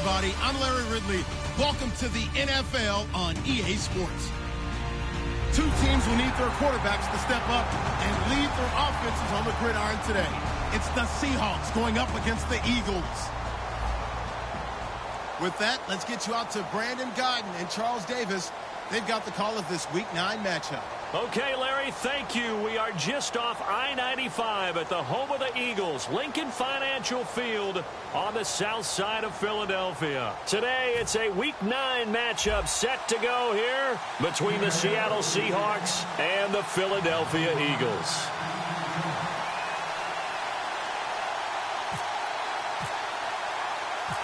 everybody. I'm Larry Ridley. Welcome to the NFL on EA Sports. Two teams will need their quarterbacks to step up and lead their offenses on the gridiron today. It's the Seahawks going up against the Eagles. With that, let's get you out to Brandon Guyton and Charles Davis. They've got the call of this Week 9 matchup. Okay, Larry, thank you. We are just off I-95 at the home of the Eagles, Lincoln Financial Field on the south side of Philadelphia. Today, it's a Week 9 matchup set to go here between the Seattle Seahawks and the Philadelphia Eagles.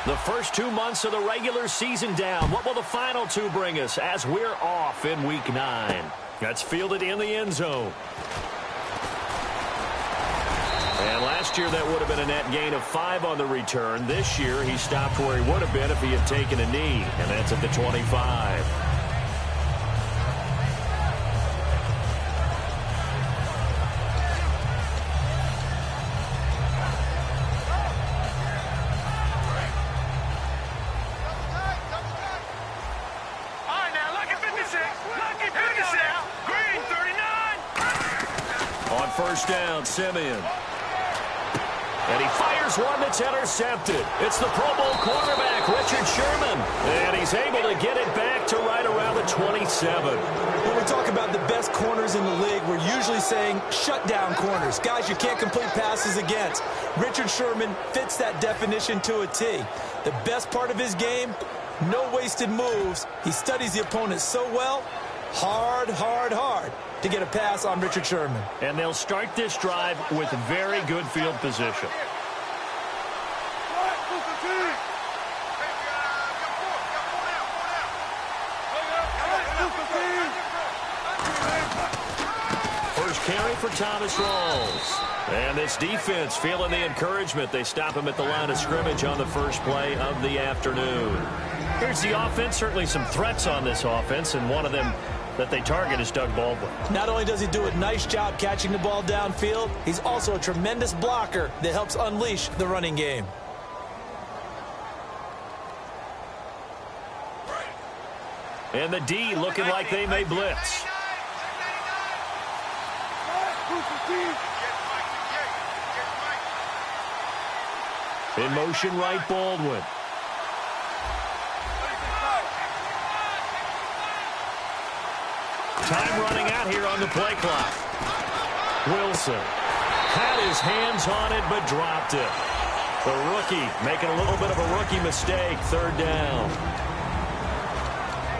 The first 2 months of the regular season down. What will the final two bring us as we're off in Week 9? That's fielded in the end zone. And last year, that would have been a net gain of 5 on the return. This year, he stopped where he would have been if he had taken a knee, and that's at the 25. First down, Simeon. And he fires one that's intercepted. It's the Pro Bowl quarterback, Richard Sherman. And he's able to get it back to right around the 27. When we talk about the best corners in the league, we're usually saying shutdown corners. Guys you can't complete passes against. Richard Sherman fits that definition to a T. The best part of his game, no wasted moves. He studies the opponent so well. Hard to get a pass on Richard Sherman. And they'll start this drive with very good field position. First carry for Thomas Rawls. And this defense feeling the encouragement. They stop him at the line of scrimmage on the first play of the afternoon. Here's the offense. Certainly some threats on this offense, and one of them that they target is Doug Baldwin. Not only does he do a nice job catching the ball downfield, he's also a tremendous blocker that helps unleash the running game. And the D looking like they may blitz. In motion right, Baldwin. Time running out here on the play clock. Wilson had his hands on it but dropped it. The rookie making a little bit of a rookie mistake. Third down.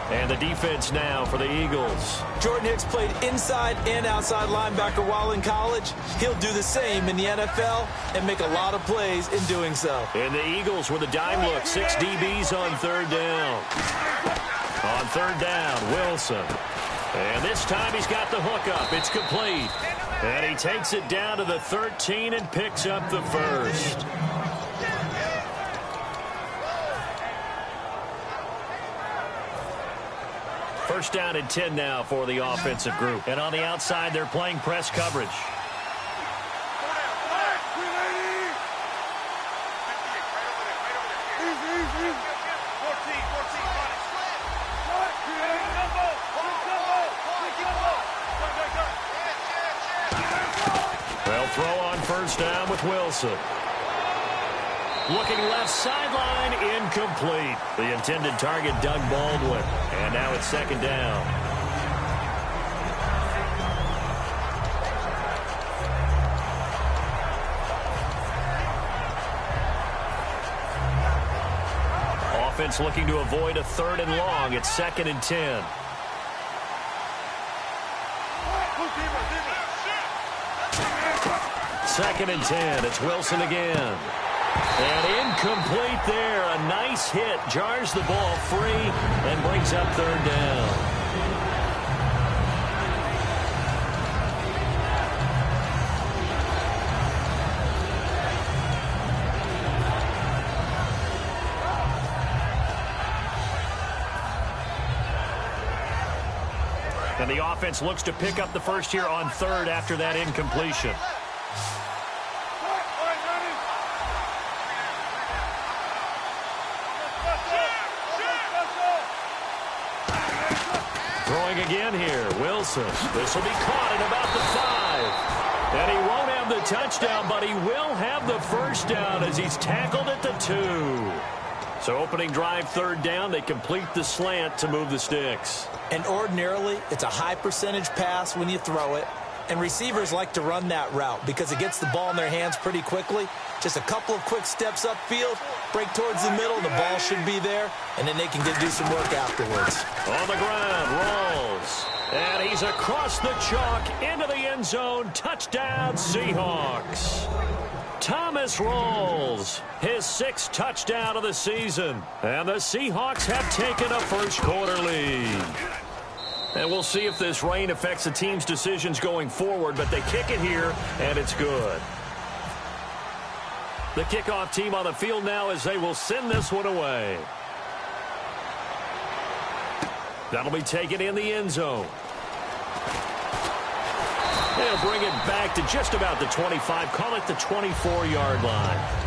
And the defense now for the Eagles. Jordan Hicks played inside and outside linebacker while in college. He'll do the same in the NFL and make a lot of plays in doing so. And the Eagles with a dime look. 6 DBs on third down. On third down, Wilson. And this time he's got the hook up. It's complete. And he takes it down to the 13 and picks up the first. First down and 10 now for the offensive group. And on the outside, they're playing press coverage. They'll throw on first down with Wilson. Looking left sideline, incomplete. The intended target, Doug Baldwin. And now it's second down. Offense looking to avoid a third and long. It's second and 10. Second and 10. It's Wilson again. And incomplete there. A nice hit. Jars the ball free and brings up third down. And the offense looks to pick up the first here on third after that incompletion. again here. Wilson. This will be caught at about the 5. And he won't have the touchdown, but he will have the first down as he's tackled at the 2. So opening drive, third down, they complete the slant to move the sticks. And ordinarily, it's a high percentage pass when you throw it. And receivers like to run that route because it gets the ball in their hands pretty quickly. Just a couple of quick steps upfield, break towards the middle, the ball should be there, and then they can do some work afterwards. On the ground, rolls. And he's across the chalk into the end zone. Touchdown, Seahawks. Thomas Rawls, his 6th touchdown of the season. And the Seahawks have taken a first-quarter lead. And we'll see if this rain affects the team's decisions going forward, but they kick it here, and it's good. The kickoff team on the field now as they will send this one away. That'll be taken in the end zone. They'll bring it back to just about the 25, call it the 24-yard line.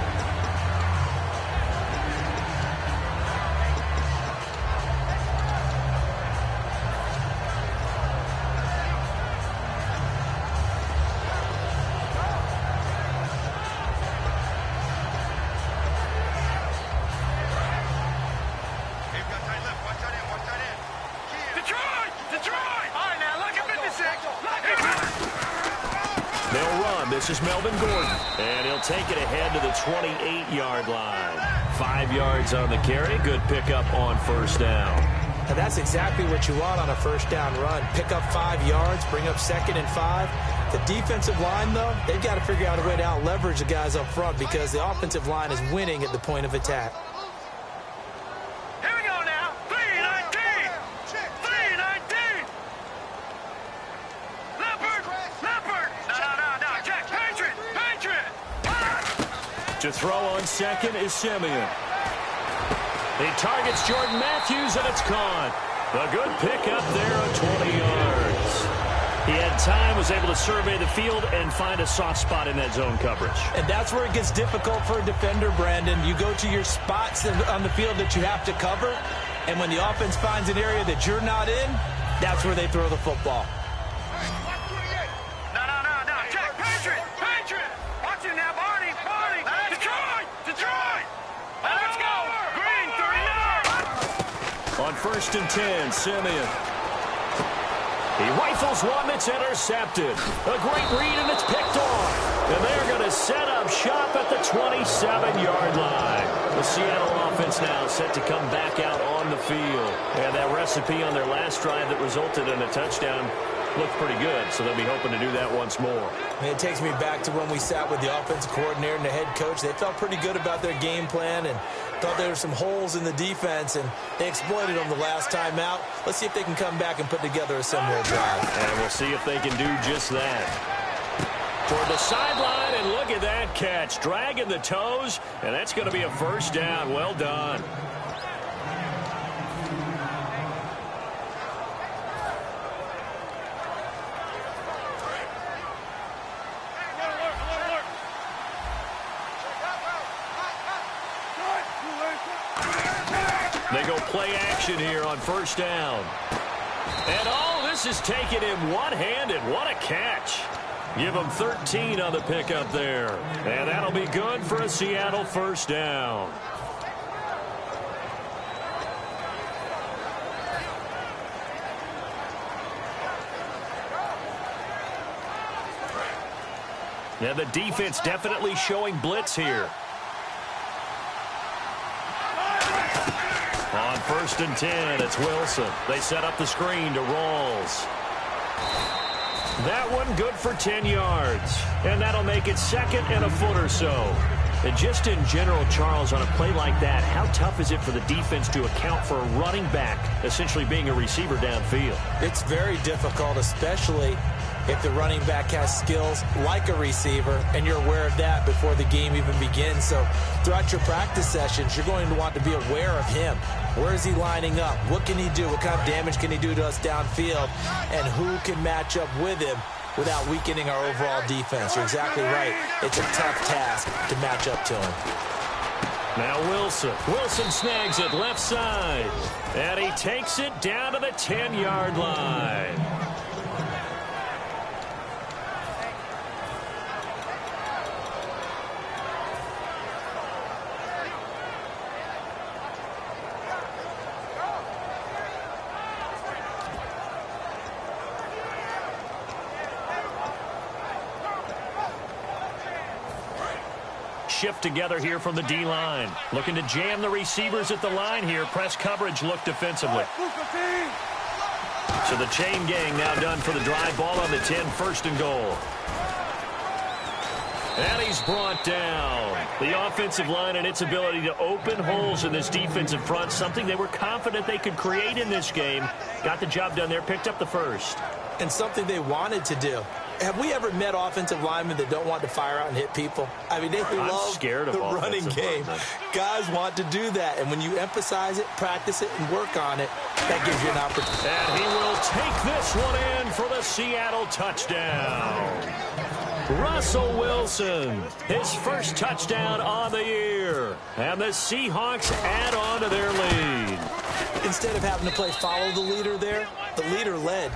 This is Melvin Gordon, and he'll take it ahead to the 28-yard line. 5 yards on the carry. Good pickup on first down. And that's exactly what you want on a first down run. Pick up 5 yards, bring up 2nd and 5. The defensive line, though, they've got to figure out a way to out-leverage the guys up front because the offensive line is winning at the point of attack. Here we go now. 3-19. 3-19. Leopard. No. Check. Patriot. To throw on second is Simeon. He targets Jordan Matthews, and it's caught. A good pickup there on 20 yards. He had time, was able to survey the field and find a soft spot in that zone coverage. And that's where it gets difficult for a defender, Brandon. You go to your spots on the field that you have to cover, and when the offense finds an area that you're not in, that's where they throw the football. No. Check. Patriot. Watch it now, Barney. Detroit. Let's go. Green, 39. On 1st and 10, Simeon. He rifles one that's intercepted. A great read, and it's picked off. And they're going to set up shop at the 27-yard line. The Seattle offense now set to come back out on the field. And that recipe on their last drive that resulted in a touchdown looked pretty good, so they'll be hoping to do that once more. And it takes me back to when we sat with the offensive coordinator and the head coach. They felt pretty good about their game plan and thought there were some holes in the defense, and they exploited them the last time out. Let's see if they can come back and put together a similar drive. And we'll see if they can do just that. Toward the sideline, and look at that catch. Dragging the toes, and that's going to be a first down. Well done. They go play action here on first down. And this is taken in one-handed. What a catch. Give them 13 on the pickup there. And that'll be good for a Seattle first down. Now the defense definitely showing blitz here. On 1st and 10, it's Wilson. They set up the screen to Rawls. That one good for 10 yards. And that'll make it 2nd and a foot or so. And just in general, Charles, on a play like that, how tough is it for the defense to account for a running back essentially being a receiver downfield? It's very difficult, especially if the running back has skills like a receiver, and you're aware of that before the game even begins. So throughout your practice sessions, you're going to want to be aware of him. Where is he lining up? What can he do? What kind of damage can he do to us downfield? And who can match up with him without weakening our overall defense? You're exactly right. It's a tough task to match up to him. Now Wilson. Wilson snags it left side. And he takes it down to the 10-yard line. Shift together here from the D-line. Looking to jam the receivers at the line here. Press coverage look defensively. So the chain gang now done for the drive. Ball on the 10, first and goal. And he's brought down. The offensive line and its ability to open holes in this defensive front, something they were confident they could create in this game. Got the job done there, picked up the first. And something they wanted to do. Have we ever met offensive linemen that don't want to fire out and hit people? I mean, they love the running game. Guys want to do that. And when you emphasize it, practice it, and work on it, that gives you an opportunity. And he will take this one in for the Seattle touchdown. Russell Wilson, his first touchdown on the year. And the Seahawks add on to their lead. Instead of having to play follow the leader there, the leader led.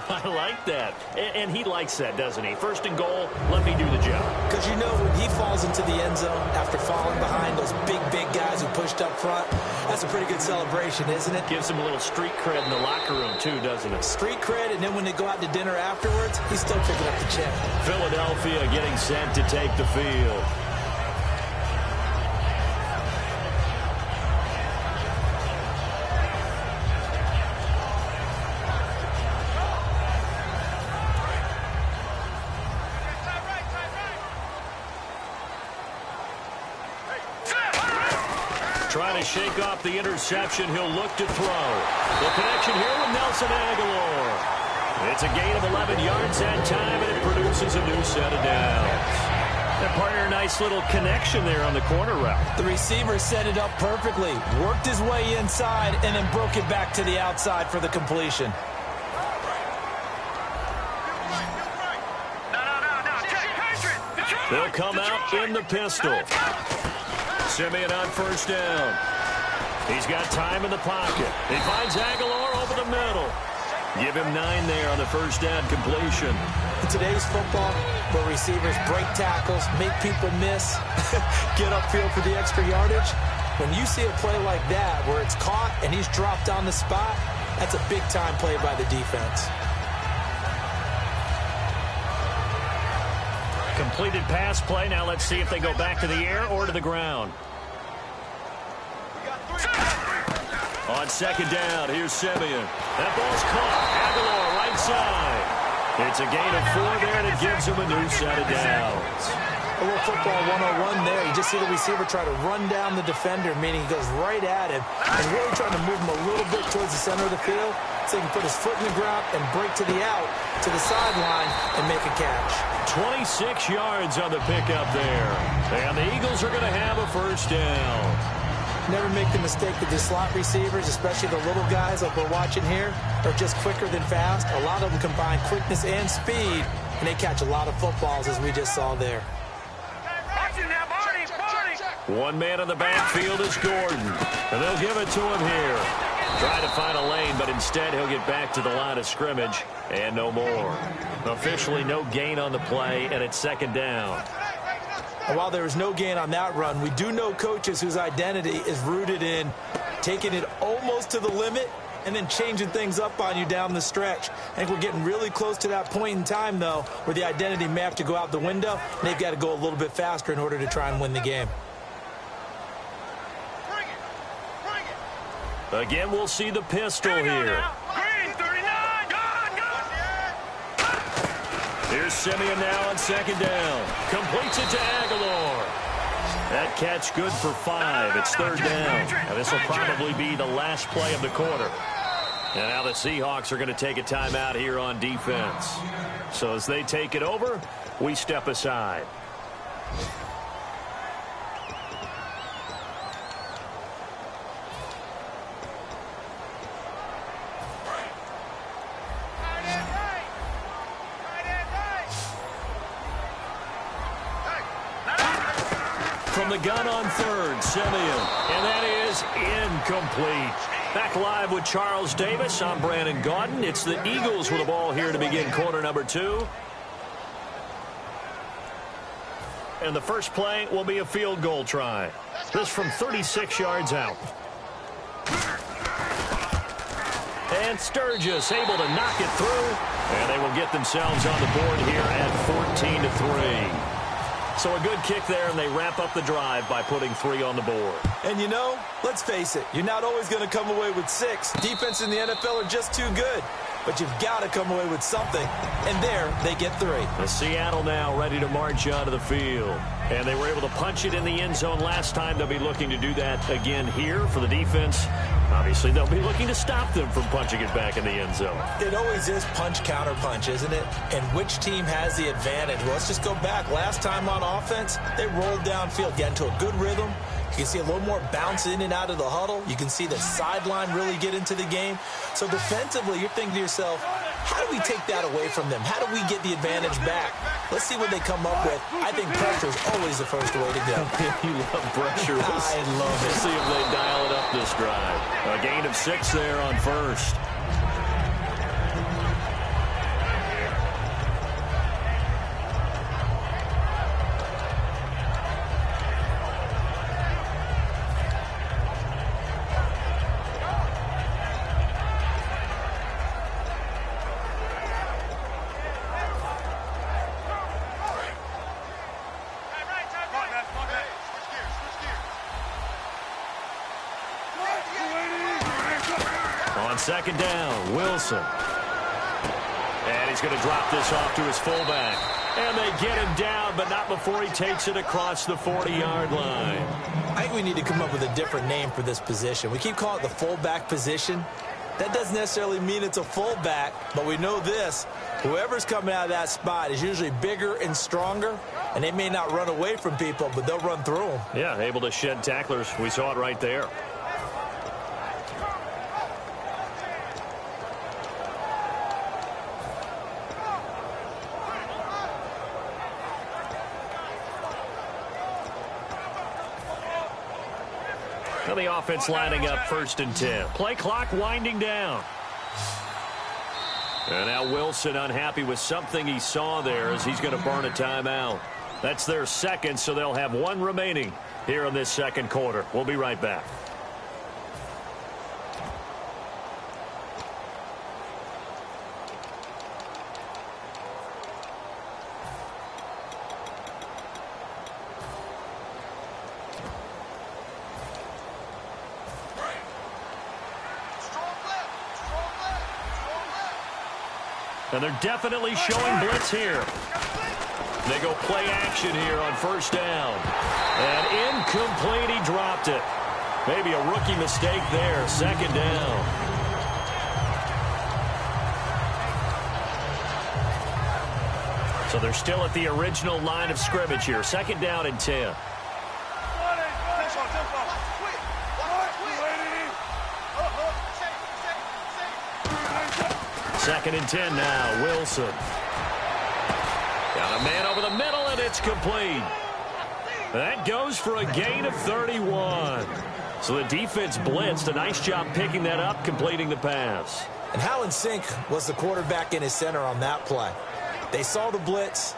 I like that. And he likes that, doesn't he? First and goal, let me do the job. Because you know when he falls into the end zone after falling behind those big guys who pushed up front, that's a pretty good celebration, isn't it? Gives him a little street cred in the locker room, too, doesn't it? Street cred, and then when they go out to dinner afterwards, he's still picking up the check. Philadelphia getting set to take the field. Trying to shake off the interception. He'll look to throw. The connection here with Nelson Aguilar. It's a gain of 11 yards that time, and it produces a new set of downs. That partner, a nice little connection there on the corner route. The receiver set it up perfectly, worked his way inside, and then broke it back to the outside for the completion. They'll come out in the pistol. Simeon on first down. He's got time in the pocket. He finds Aguilar over the middle. Give him 9 there on the first down completion. In today's football, where receivers break tackles, make people miss, get upfield for the extra yardage, when you see a play like that where it's caught and he's dropped on the spot, that's a big-time play by the defense. Completed pass play. Now let's see if they go back to the air or to the ground. On second down, here's Simeon. That ball's caught. Aguilar right side. It's a gain of 4 there, and it gives him a new set of downs. A little football 101 there. You just see the receiver try to run down the defender, meaning he goes right at him and really trying to move him a little bit towards the center of the field so he can put his foot in the ground and break to the out, to the sideline, and make a catch. 26 yards on the pickup there. And the Eagles are going to have a first down. Never make the mistake that the slot receivers, especially the little guys like we're watching here, are just quicker than fast. A lot of them combine quickness and speed, and they catch a lot of footballs, as we just saw there. One man in the backfield is Gordon. And they'll give it to him here. Trying to find a lane, but instead he'll get back to the line of scrimmage and no more. Officially no gain on the play, and it's second down. And while there is no gain on that run, we do know coaches whose identity is rooted in taking it almost to the limit and then changing things up on you down the stretch. I think we're getting really close to that point in time, though, where the identity may have to go out the window, and they've got to go a little bit faster in order to try and win the game. Again, we'll see the pistol here. Here's Simeon now on second down. Completes it to Aguilar. That catch good for 5. It's third down. And this will probably be the last play of the quarter. And now the Seahawks are going to take a timeout here on defense. So as they take it over, we step aside. from the gun on third, Simeon. And that is incomplete. Back live with Charles Davis. I'm Brandon Gaudin. It's the Eagles with the ball here to begin quarter number 2. And the first play will be a field goal try. This from 36 yards out. And Sturgis able to knock it through. And they will get themselves on the board here at 14-3. So a good kick there, and they wrap up the drive by putting 3 on the board. And you know, let's face it, you're not always going to come away with 6. Defense in the NFL are just too good. But you've got to come away with something. And there, they get 3. The Seattle now ready to march onto the field. And they were able to punch it in the end zone last time. They'll be looking to do that again here for the defense. Obviously, they'll be looking to stop them from punching it back in the end zone. It always is punch-counter-punch, isn't it? And which team has the advantage? Well, let's just go back. Last time on offense, they rolled downfield, get into a good rhythm. You can see a little more bounce in and out of the huddle. You can see the sideline really get into the game. So defensively, you're thinking to yourself, how do we take that away from them? How do we get the advantage back? Let's see what they come up with. I think pressure is always the first way to go. You love pressure. I love it. Let's see if they dial it up this drive. A gain of 6 there on first. Second down, Wilson. And he's going to drop this off to his fullback. And they get him down, but not before he takes it across the 40-yard line. I think we need to come up with a different name for this position. We keep calling it the fullback position. That doesn't necessarily mean it's a fullback, but we know this. Whoever's coming out of that spot is usually bigger and stronger, and they may not run away from people, but they'll run through them. Yeah, able to shed tacklers. We saw it right there. The offense lining up 1st and 10. Play clock winding down. And now Wilson unhappy with something he saw there as he's going to burn a timeout. That's their second, so they'll have 1 remaining here in this second quarter. We'll be right back. And they're definitely showing blitz here. They go play action here on 1st down. And incomplete, he dropped it. Maybe a rookie mistake there, 2nd down. So they're still at the original line of scrimmage here. 2nd down and 10. 2nd and 10 now, Wilson. Got a man over the middle, and it's complete. That goes for a gain of 31. So the defense blitzed. A nice job picking that up, completing the pass. And how in sync was the quarterback in his center on that play? They saw the blitz,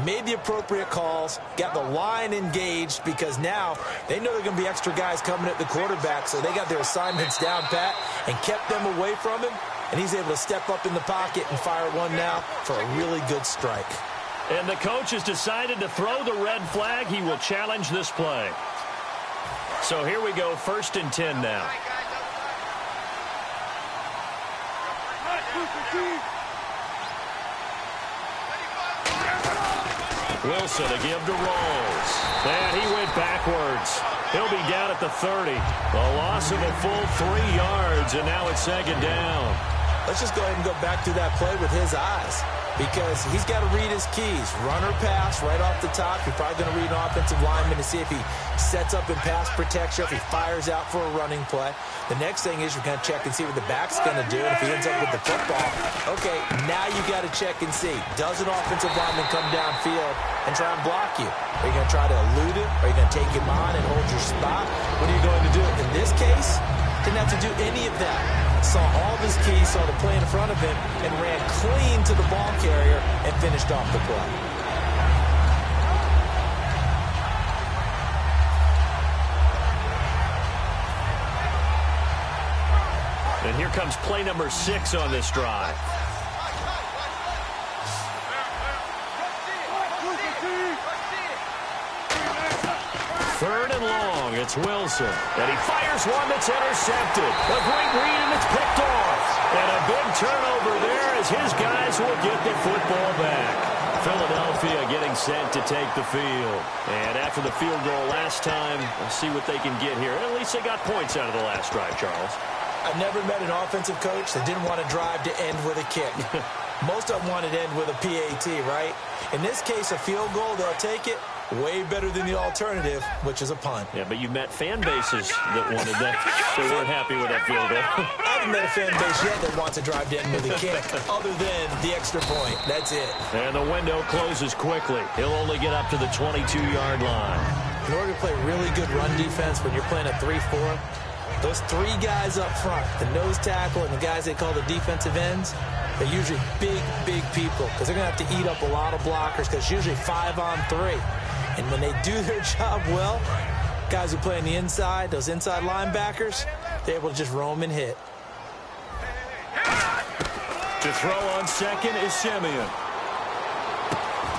made the appropriate calls, got the line engaged because now they know there are going to be extra guys coming at the quarterback, so they got their assignments down pat and kept them away from him. And he's able to step up in the pocket and fire one now for a really good strike. And the coach has decided to throw the red flag. He will challenge this play. So here we go, 1st and 10 now. Wilson, a give to Rolls. And he went backwards. He'll be down at the 30. A loss of a full 3 yards, and now it's 2nd down. Let's just go ahead and go back through that play with his eyes, because he's got to read his keys. Run or pass right off the top. You're probably going to read an offensive lineman to see if he sets up in pass protection, if he fires out for a running play. The next thing is you're going to check and see what the back's going to do. And if he ends up with the football, okay, now you got to check and see. Does an offensive lineman come downfield and try and block you? Are you going to try to elude him? Are you going to take him on and hold your spot? What are you going to do? In this case, didn't have to do any of that. Saw all of his keys, saw the play in front of him, and ran clean to the ball carrier and finished off the play. And here comes play number 6 on this drive. Third and long, it's Wilson. And he fires one that's intercepted. A great read, and it's picked off. And a big turnover there as his guys will get the football back. Philadelphia getting set to take the field. And after the field goal last time, we'll see what they can get here. At least they got points out of the last drive, Charles. I've never met an offensive coach that didn't want to drive to end with a kick. Most of them want it to end with a PAT, right? In this case, a field goal, they'll take it. Way better than the alternative, which is a punt. Yeah, but you've met fan bases that wanted that. They weren't happy with that field goal. I haven't met a fan base yet that wants to drive to end with a kick, other than the extra point. That's it. And the window closes quickly. He'll only get up to the 22-yard line. In order to play really good run defense when you're playing a 3-4, those 3 guys up front, the nose tackle and the guys they call the defensive ends, they're usually big, big people, because they're going to have to eat up a lot of blockers, because usually 5 on 3. And when they do their job well, guys who play on the inside, those inside linebackers, they're able to just roam and hit. To throw on second is Simeon.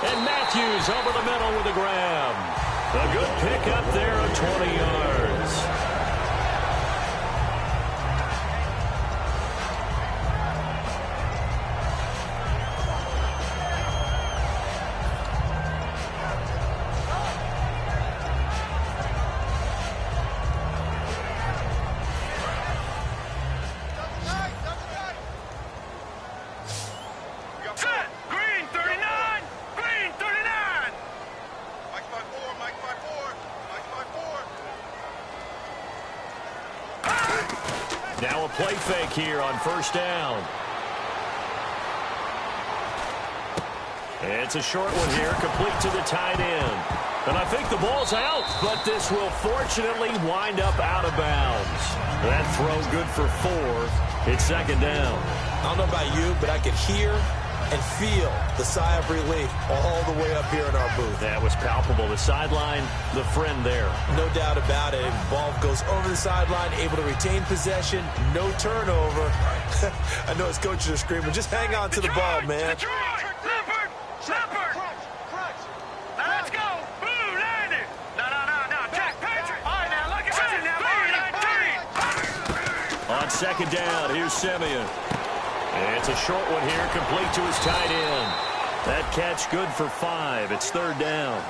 And Matthews over the middle with a grab. A good pick up there of 20 yards. Now a play fake here on first down. It's a short one here, complete to the tight end. And I think the ball's out, but this will fortunately wind up out of bounds. That throw good for 4. It's second down. I don't know about you, but I could hear and feel the sigh of relief all the way up here in our booth. That was palpable. The sideline, the friend there. No doubt about it. The ball goes over the sideline, able to retain possession, no turnover. I know his coaches are screaming, just hang on to the ball, man. Let's go. Blue, land it. No. Jack Patrick. All right, now look at it. On second down, here's Simeon. It's a short one here, complete to his tight end. That catch good for 5. It's third down.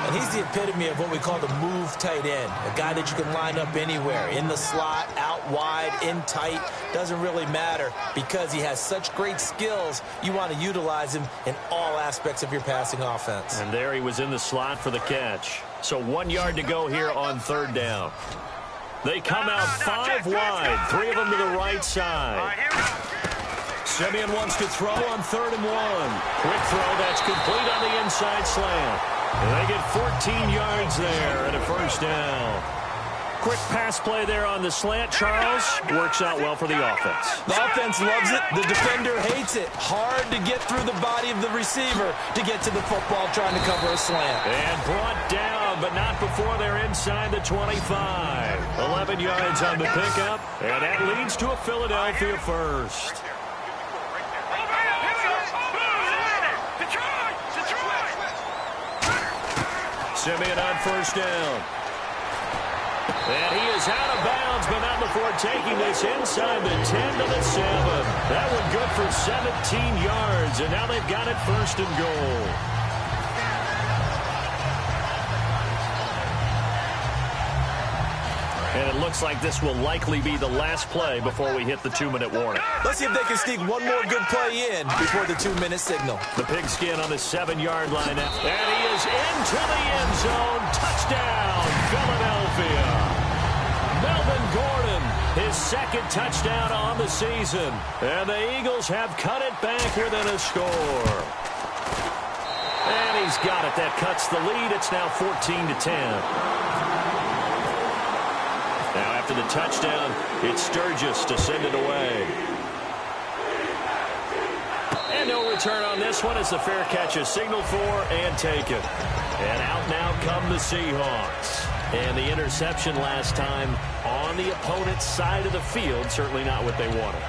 And he's the epitome of what we call the move tight end. A guy that you can line up anywhere. In the slot, out wide, in tight. Doesn't really matter because he has such great skills. You want to utilize him in all aspects of your passing offense. And there he was in the slot for the catch. So 1 yard to go here on third down. They come out 5 wide. 3 of them to the right side. Simeon wants to throw on 3rd and 1. Quick throw that's complete on the inside slant. And they get 14 yards there and a first down. Quick pass play there on the slant, Charles. Works out well for the offense. The offense loves it. The defender hates it. Hard to get through the body of the receiver to get to the football trying to cover a slant. And brought down, but not before they're inside the 25. 11 yards on the pickup, and that leads to a Philadelphia first. Simeon on first down. And he is out of bounds, but not before taking this inside the 10 to the 7. That one good for 17 yards, and now they've got it 1st and goal. And it looks like this will likely be the last play before we hit the 2-minute warning. Let's see if they can sneak one more good play in before the 2-minute signal. The pigskin on the 7-yard line now. And he is into the end zone. Touchdown, Philadelphia. Melvin Gordon, his second touchdown on the season. And the Eagles have cut it back within a score. And he's got it. That cuts the lead. It's now 14-10. Now after the touchdown, it's Sturgis to send it away. And no return on this one as the fair catch is signaled for and taken. And out now come the Seahawks. And the interception last time on the opponent's side of the field, certainly not what they wanted.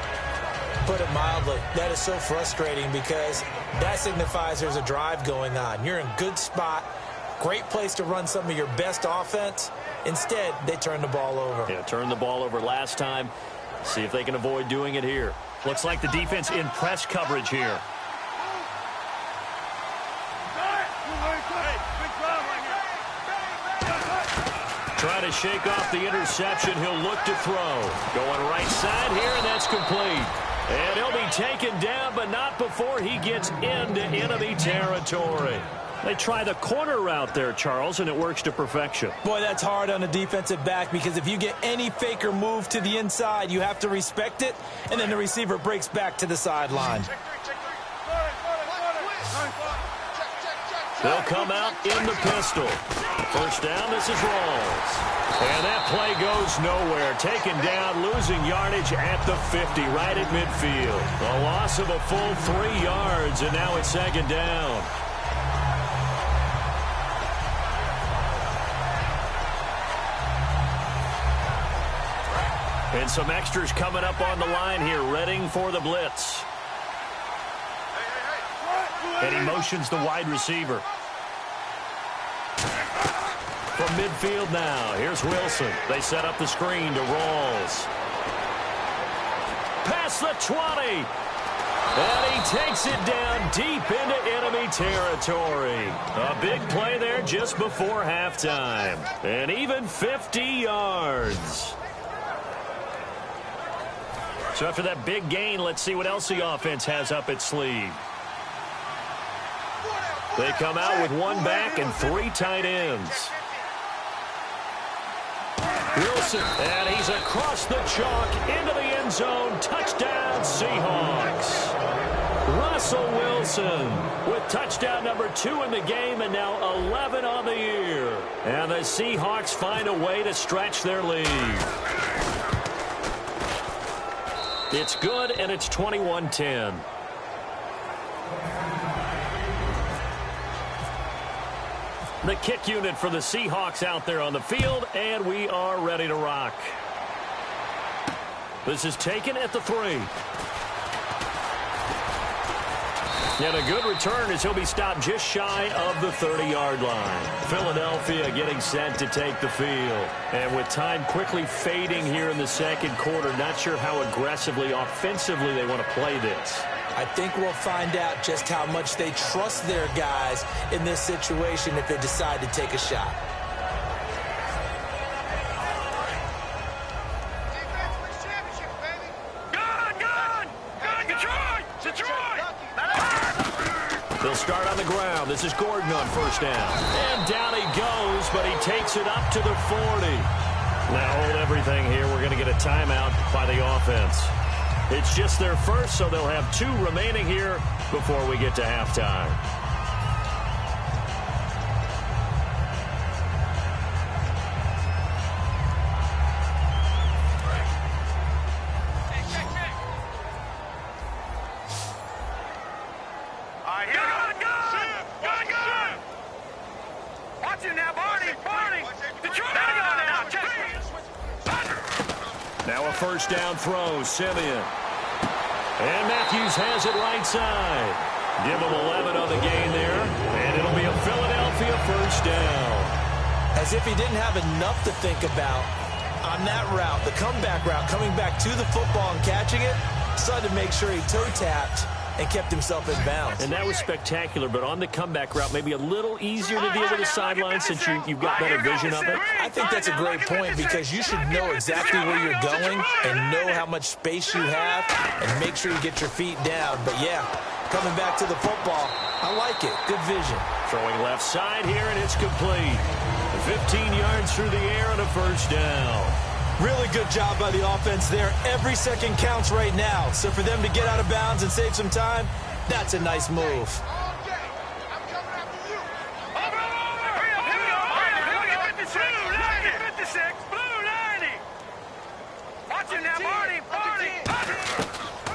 Put it mildly, that is so frustrating because that signifies there's a drive going on. You're in a good spot, great place to run some of your best offense. Instead, they turn the ball over. Yeah, turned the ball over last time. See if they can avoid doing it here. Looks like the defense in press coverage here. Trying to shake off the interception. He'll look to throw. Going right side here, and that's complete. And he'll be taken down, but not before he gets into enemy territory. They try the corner route there, Charles, and it works to perfection. Boy, that's hard on a defensive back because if you get any fake or move to the inside, you have to respect it, and then the receiver breaks back to the sideline. They'll come out in the pistol. First down, this is Rawls. And that play goes nowhere. Taken down, losing yardage at the 50, right at midfield. A loss of a full 3 yards, and now it's second down. And some extras coming up on the line here, readying for the blitz. And he motions the wide receiver. From midfield now, here's Wilson. They set up the screen to Rawls. Past the 20. And he takes it down deep into enemy territory. A big play there just before halftime. And even 50 yards. So after that big gain, let's see what else the offense has up its sleeve. They come out with 1 back and 3 tight ends. Wilson, and he's across the chalk into the end zone. Touchdown, Seahawks. Russell Wilson with touchdown number 2 in the game and now 11 on the year. And the Seahawks find a way to stretch their lead. It's good, and it's 21-10. The kick unit for the Seahawks out there on the field, and we are ready to rock. This is taken at the 3. And a good return as he'll be stopped just shy of the 30-yard line. Philadelphia getting set to take the field. And with time quickly fading here in the second quarter, not sure how aggressively, offensively they want to play this. I think we'll find out just how much they trust their guys in this situation if they decide to take a shot. They'll start on the ground. This is Gordon on first down. And down he goes, but he takes it up to the 40. Now hold everything here. We're going to get a timeout by the offense. It's just their first, so they'll have 2 remaining here before we get to halftime. Now a first down throw, Simeon. And Matthews has it right side. Give him 11 on the gain there, and it'll be a Philadelphia first down. As if he didn't have enough to think about on that route, the comeback route, coming back to the football and catching it, decided to make sure he toe-tapped and kept himself in bounds. And that was spectacular, but on the comeback route, maybe a little easier to deal with the sideline since you've got better vision of it. I think that's a great point because you should know exactly where you're going and know how much space you have and make sure you get your feet down. But, yeah, coming back to the football, I like it. Good vision. Throwing left side here, and it's complete. 15 yards through the air on a first down. Really good job by the offense there. Every second counts right now. So for them to get out of bounds and save some time, that's a nice move.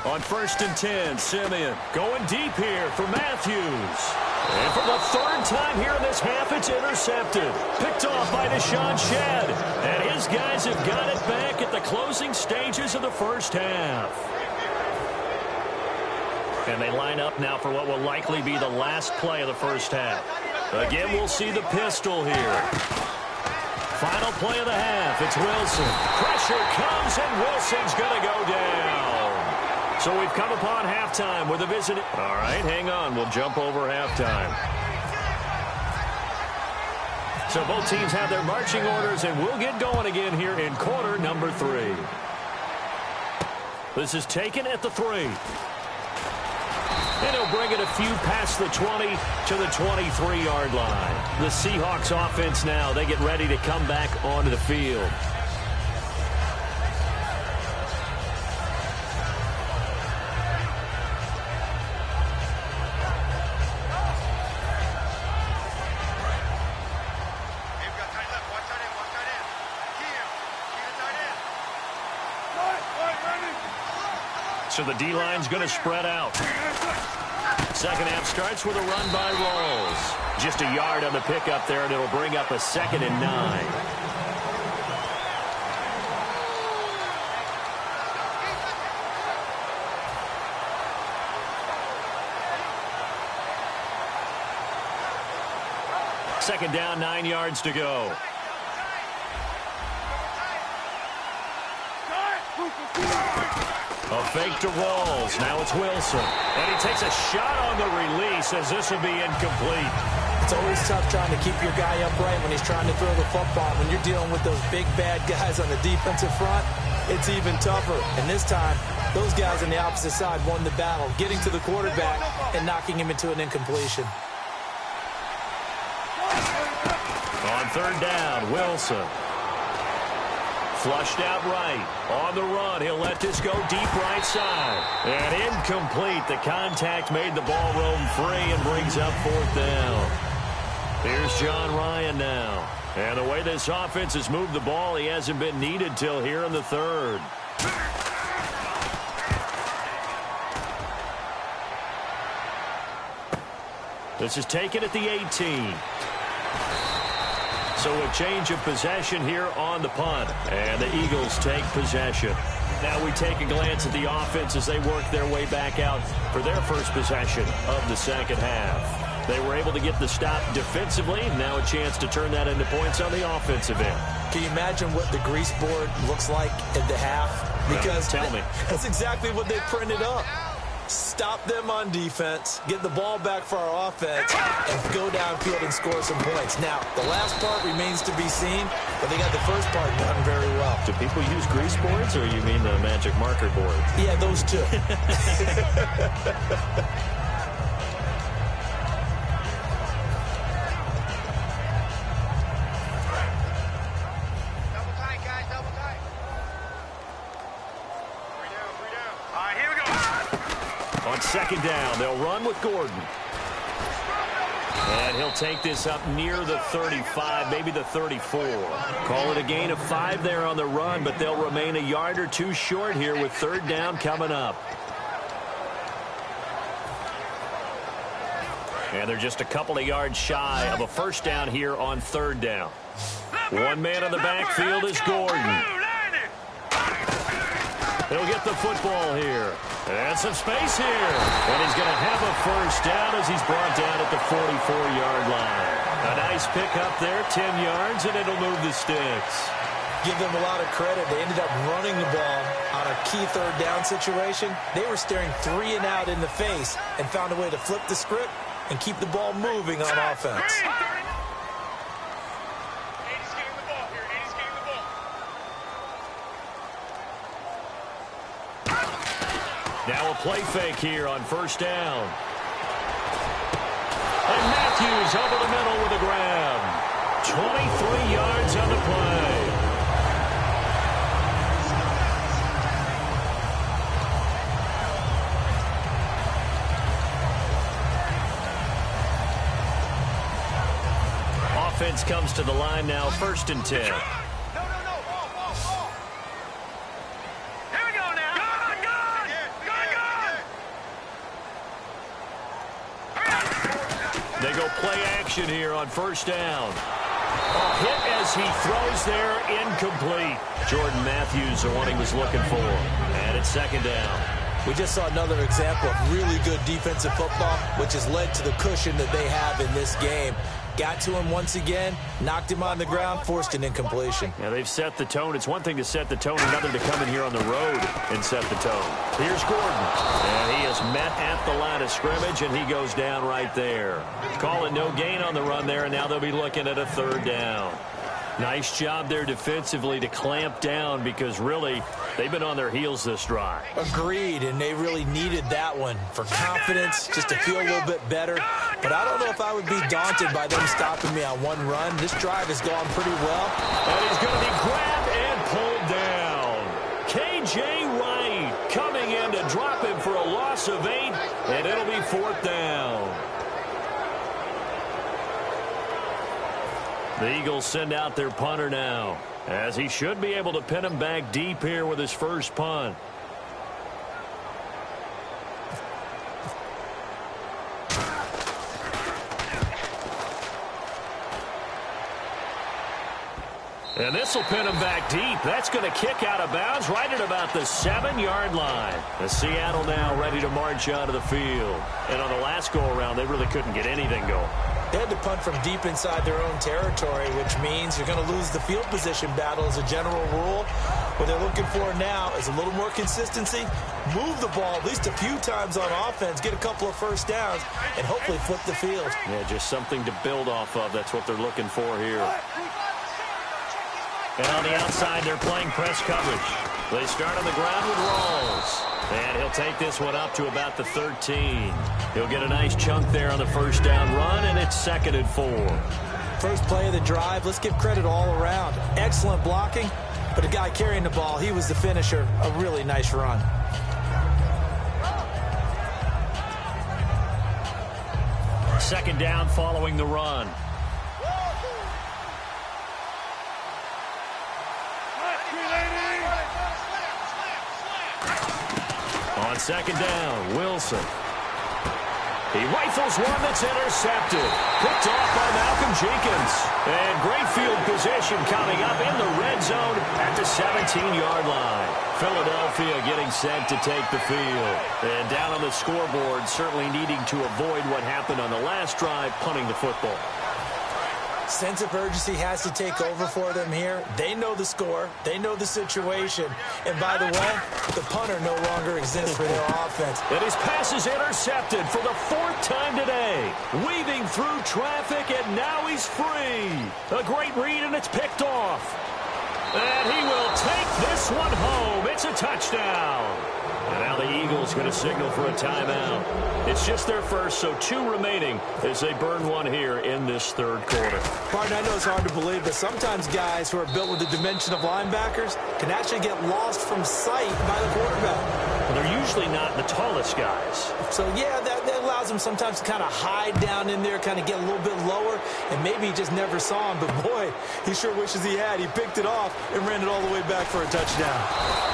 On 1st and 10, Simeon going deep here for Matthews. And for the third time here in this half, it's intercepted. Picked off by Deshaun Shedd. And his guys have got it back at the closing stages of the first half. And they line up now for what will likely be the last play of the first half. Again, we'll see the pistol here. Final play of the half. It's Wilson. Pressure comes, and Wilson's going to go down. So we've come upon halftime with a visit. All right, hang on. We'll jump over halftime. So both teams have their marching orders, and we'll get going again here in quarter number 3. This is taken at the 3. And he'll bring it a few past the 20 to the 23-yard line. The Seahawks offense now, they get ready to come back onto the field. So the D-line's going to spread out. Second half starts with a run by Rolls. Just a yard on the pickup there, and it'll bring up a 2nd and 9. Second down, 9 yards to go. A fake to Rolls. Now it's Wilson. And he takes a shot on the release as this will be incomplete. It's always tough trying to keep your guy upright when he's trying to throw the football. When you're dealing with those big, bad guys on the defensive front, it's even tougher. And this time, those guys on the opposite side won the battle, getting to the quarterback and knocking him into an incompletion. On 3rd down, Wilson. Flushed out right. On the run, he'll let this go deep right side. And incomplete. The contact made the ball roam free and brings up 4th down. Here's John Ryan now. And the way this offense has moved the ball, he hasn't been needed till here in the 3rd. This is taken at the 18. So a change of possession here on the punt. And the Eagles take possession. Now we take a glance at the offense as they work their way back out for their first possession of the second half. They were able to get the stop defensively. Now a chance to turn that into points on the offensive end. Can you imagine what the grease board looks like at the half? Because tell me. That's exactly what they printed up. Stop them on defense, get the ball back for our offense, and go downfield and score some points. Now, the last part remains to be seen, but they got the first part done very well. Do people use grease boards, or you mean the magic marker board? Yeah, those two. On 2nd down, they'll run with Gordon. And he'll take this up near the 35, maybe the 34. Call it a gain of 5 there on the run, but they'll remain a yard or 2 short here with 3rd down coming up. And they're just a couple of yards shy of a first down here on 3rd down. One man on the backfield is Gordon. He'll get the football here. And some space here. And he's going to have a first down as he's brought down at the 44-yard line. A nice pick up there, 10 yards, and it'll move the sticks. give them a lot of credit. They ended up running the ball on a key third down situation. They were staring 3 and out in the face and found a way to flip the script and keep the ball moving on offense. Now a play fake here on first down. And Matthews over the middle with a grab. 23 yards on the play. Offense comes to the line now, 1st and 10. They go play action here on first down. A hit as he throws there, incomplete. Jordan Matthews, the one he was looking for. And it's 2nd down. We just saw another example of really good defensive football, which has led to the cushion that they have in this game. Got to him once again, knocked him on the ground, forced an incompletion. Yeah, they've set the tone. It's one thing to set the tone, another to come in here on the road and set the tone. Here's Gordon. And he is met at the line of scrimmage, and he goes down right there. Call it no gain on the run there, and now they'll be looking at a 3rd down. Nice job there defensively to clamp down because, really, they've been on their heels this drive. Agreed, and they really needed that one for confidence, just to feel a little bit better. But I don't know if I would be daunted by them stopping me on one run. This drive has gone pretty well. And he's going to be grabbed and pulled down. K.J. Wright coming in to drop him for a loss of 8, and it'll be 4th down. The Eagles send out their punter now, as he should be able to pin him back deep here with his first punt. And this will pin him back deep. That's going to kick out of bounds right at about the 7-yard line. The Seattle now ready to march out of the field. And on the last go-around, they really couldn't get anything going. They had to punt from deep inside their own territory, which means you're going to lose the field position battle as a general rule. What they're looking for now is a little more consistency, move the ball at least a few times on offense, get a couple of first downs, and hopefully flip the field. Yeah, just something to build off of. That's what they're looking for here. And on the outside, they're playing press coverage. They start on the ground with Rawls. And he'll take this one up to about the 13. He'll get a nice chunk there on the first down run, and it's 2nd and 4. First play of the drive, let's give credit all around. Excellent blocking, but the guy carrying the ball, he was the finisher. A really nice run. Second down following the run. On 2nd down, Wilson. He rifles one that's intercepted. Picked off by Malcolm Jenkins. And great field position coming up in the red zone at the 17-yard line. Philadelphia getting set to take the field. And down on the scoreboard, certainly needing to avoid what happened on the last drive, punting the football. Sense of urgency has to take over for them here. They know the score. They know the situation. And by the way, the punter no longer exists for their offense. And his pass is intercepted for the 4th time today. Weaving through traffic, and now he's free. A great read, and it's picked off. And he will take this one home. It's a touchdown. And now the Eagles going to signal for a timeout. It's just their first, so 2 remaining as they burn one here in this 3rd quarter. Martin, I know it's hard to believe, but sometimes guys who are built with the dimension of linebackers can actually get lost from sight by the quarterback. Well, they're usually not the tallest guys. So, yeah, that allows him sometimes to kind of hide down in there, kind of get a little bit lower, and maybe he just never saw him. But, boy, he sure wishes he had. He picked it off and ran it all the way back for a touchdown.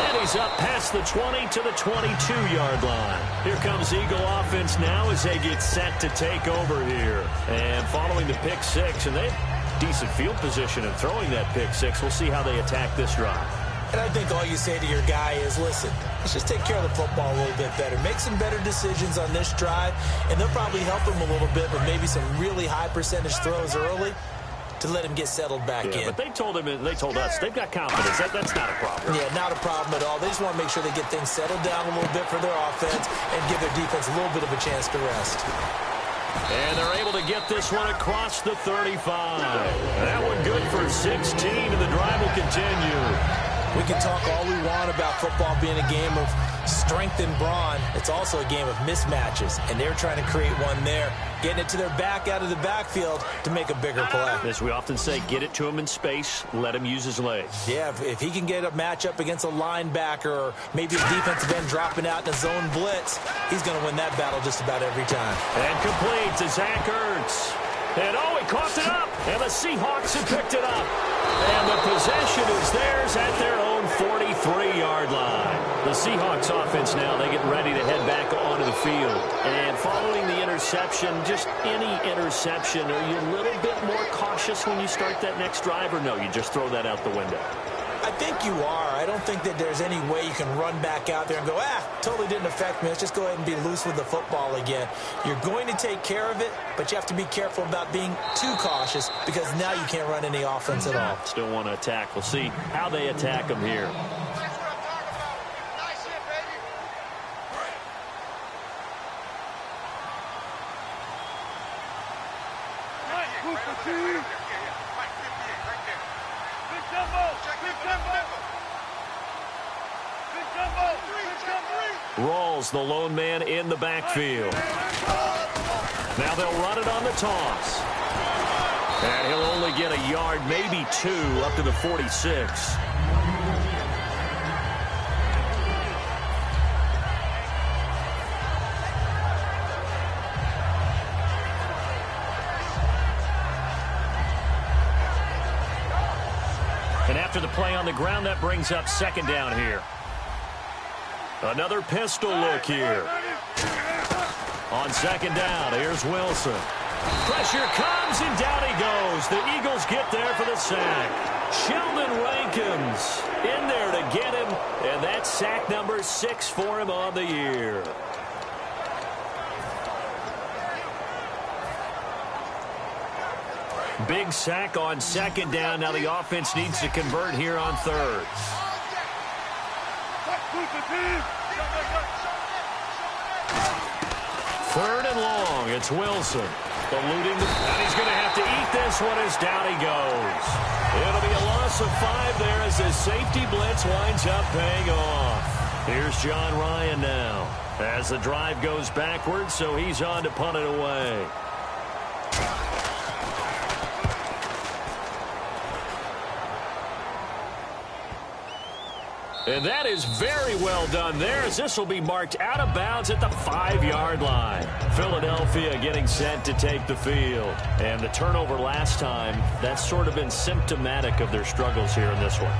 And he's up past the 20 to the 22-yard line. Here comes Eagle offense now as they get set to take over here. And following the pick 6, and they have decent field position in throwing that pick 6. We'll see how they attack this drive. And I think all you say to your guy is, listen, let's just take care of the football a little bit better. Make some better decisions on this drive, and they'll probably help him a little bit with maybe some really high percentage throws early. to let him get settled back in. But they told us they've got confidence. That's not a problem. Yeah, not a problem at all. They just want to make sure they get things settled down a little bit for their offense and give their defense a little bit of a chance to rest. And they're able to get this one across the 35. That one good for 16, and the drive will continue. We can talk all we want about football being a game of strength and brawn. It's also a game of mismatches, and they're trying to create one there, getting it to their back out of the backfield to make a bigger play. As we often say, get it to him in space, let him use his legs. Yeah, if he can get a matchup against a linebacker or maybe a defensive end dropping out in a zone blitz, he's going to win that battle just about every time. And complete to Zach Ertz. And he coughed it up, and the Seahawks have picked it up. And the possession is theirs at their own 43-yard line. The Seahawks offense now, they get ready to head back onto the field. And following the interception, just any interception, are you a little bit more cautious when you start that next drive, or no, you just throw that out the window? I think you are. I don't think that there's any way you can run back out there and go, totally didn't affect me. Let's just go ahead and be loose with the football again. You're going to take care of it, but you have to be careful about being too cautious because now you can't run any offense at all. Still want to attack. We'll see how they attack them here. Rawls, the lone man in the backfield. Now they'll run it on the toss. And he'll only get a yard, maybe two, up to the 46. And after the play on the ground, that brings up second down here. Another pistol look here. On second down, here's Wilson. Pressure comes, and down he goes. The Eagles get there for the sack. Sheldon Rankins in there to get him, and that's sack number 6 for him on the year. Big sack on second down. Now the offense needs to convert here on third. Third and long. It's Wilson. Eluding and he's going to have to eat this one as down he goes. It'll be a loss of 5 there as his safety blitz winds up paying off. Here's John Ryan now as the drive goes backwards, so he's on to punt it away. And that is very well done there, as this will be marked out of bounds at the 5-yard line. Philadelphia getting set to take the field. And the turnover last time, that's sort of been symptomatic of their struggles here in this one.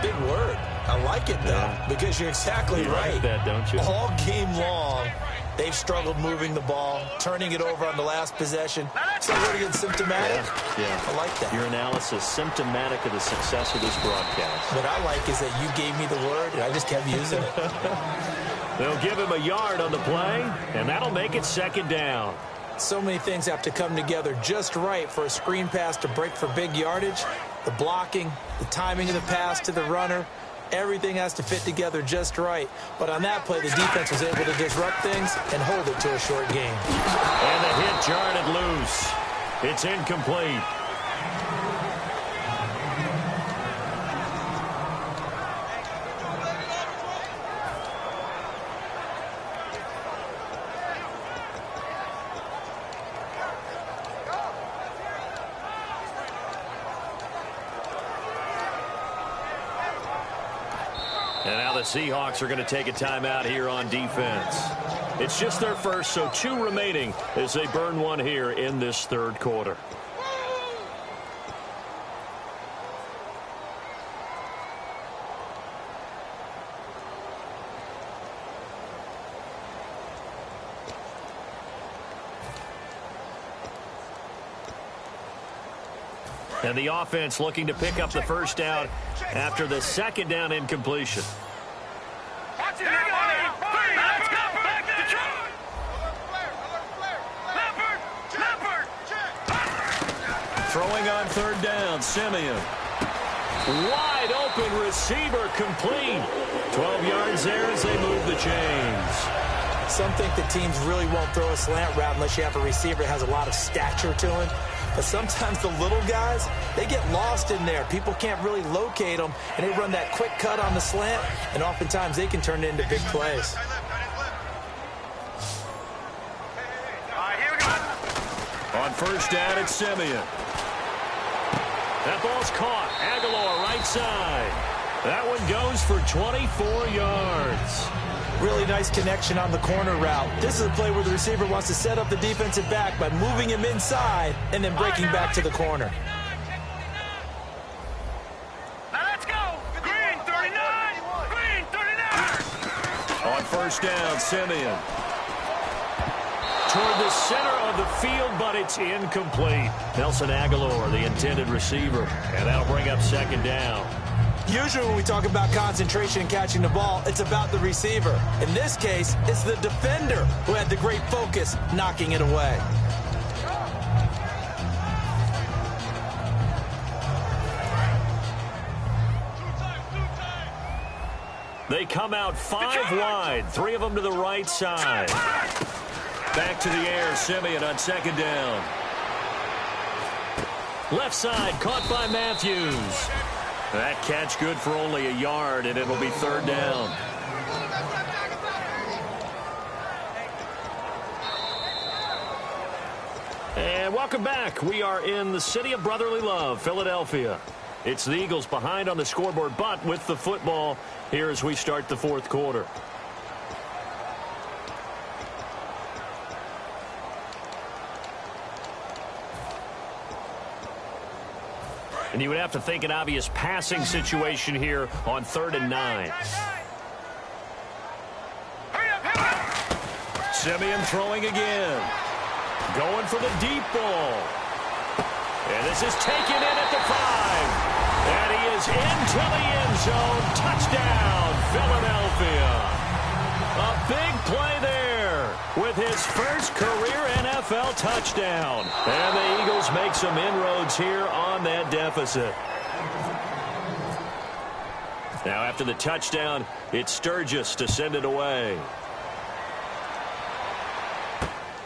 Big word. I like it, though, because you're exactly right. Like that, don't you? All game long, they've struggled moving the ball, turning it over on the last possession. So what again, symptomatic? Yeah. I like that. Your analysis, symptomatic of the success of this broadcast. What I like is that you gave me the word, and I just kept using it. They'll give him a yard on the play, and that'll make it second down. So many things have to come together just right for a screen pass to break for big yardage. The blocking, the timing of the pass to the runner, everything has to fit together just right. But on that play, the defense was able to disrupt things and hold it to a short game. And the hit jarred loose. It's incomplete. And now the Seahawks are going to take a timeout here on defense. It's just their first, so 2 remaining as they burn one here in this third quarter. And the offense looking to pick up the first down after the second down incompletion. Throwing on third down, Simeon. Wide open receiver complete. 12 yards there as they move the chains. Some think the teams really won't throw a slant route unless you have a receiver that has a lot of stature to him. But sometimes the little guys, they get lost in there. People can't really locate them, and they run that quick cut on the slant, and oftentimes they can turn it into big plays. On first down, it's Simeon. That ball's caught. Aguilar right side. That one goes for 24 yards. Really nice connection on the corner route. This is a play where the receiver wants to set up the defensive back by moving him inside and then breaking back to the corner. Now let's go. Green 39. Green 39. On first down, Simeon. Toward the center of the field, but it's incomplete. Nelson Aguilar, the intended receiver, and that'll bring up second down. Usually when we talk about concentration and catching the ball, it's about the receiver. In this case, it's the defender who had the great focus knocking it away. They come out 5 wide, 3 of them to the right side. Back to the air, Simeon on second down. Left side, caught by Matthews. That catch good for only a yard, and it'll be third down. And welcome back. We are in the city of brotherly love, Philadelphia. It's the Eagles behind on the scoreboard, but with the football here as we start the fourth quarter. And you would have to think an obvious passing situation here on 3rd and 9. Simeon throwing again. Going for the deep ball. And this is taken in at the 5. And he is into the end zone. Touchdown, Philadelphia. A big play there with his first career NFL touchdown. And the Eagles make some inroads here on that deficit. Now after the touchdown, it's Sturgis to send it away.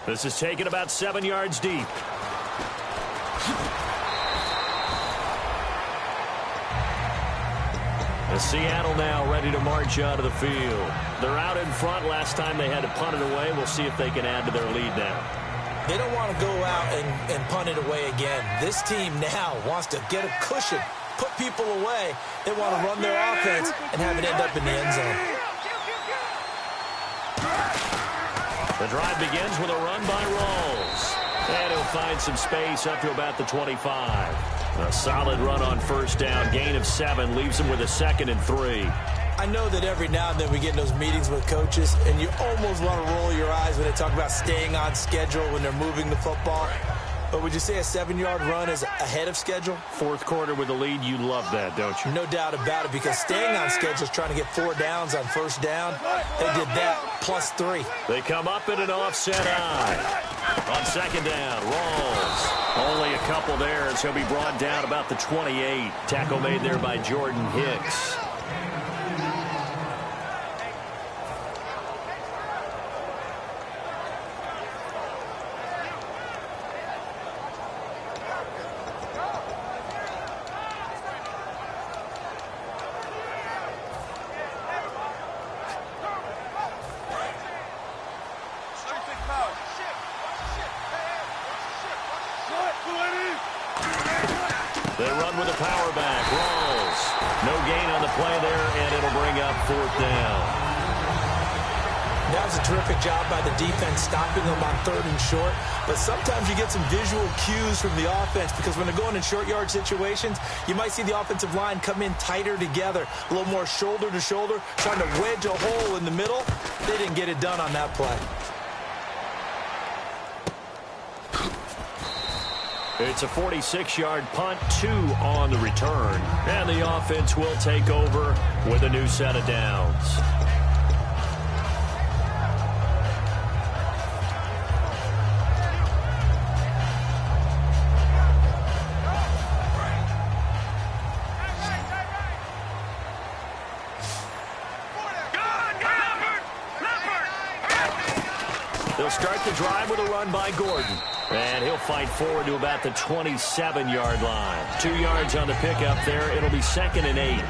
This is taken about 7 yards deep. Seattle now ready to march out of the field. They're out in front. Last time they had to punt it away. We'll see if they can add to their lead now. They don't want to go out and punt it away again. This team now wants to get a cushion, put people away. They want to run their offense and have it end up in the end zone. The drive begins with a run by Rawls. And he'll find some space up to about the 25. A solid run on first down. Gain of 7 leaves him with a 2nd and 3. I know that every now and then we get in those meetings with coaches, and you almost want to roll your eyes when they talk about staying on schedule when they're moving the football. But would you say a 7-yard run is ahead of schedule? Fourth quarter with the lead, you love that, don't you? No doubt about it, because staying on schedule is trying to get 4 downs on first down. They did that plus 3. They come up in an offset eye. On second down, Rawls. Only a couple there as he'll be brought down about the 28. Tackle made there by Jordan Hicks. They run with a power back. Rawls. No gain on the play there, and it'll bring up 4th down. That was a terrific job by the defense stopping them on 3rd and short. But sometimes you get some visual cues from the offense, because when they're going in short yard situations, you might see the offensive line come in tighter together, a little more shoulder to shoulder, trying to wedge a hole in the middle. They didn't get it done on that play. It's a 46-yard punt, 2 on the return. And the offense will take over with a new set of downs. start the drive with a run by Gordon. And he'll fight forward to about the 27-yard line. 2 yards on the pickup there. It'll be 2nd and 8.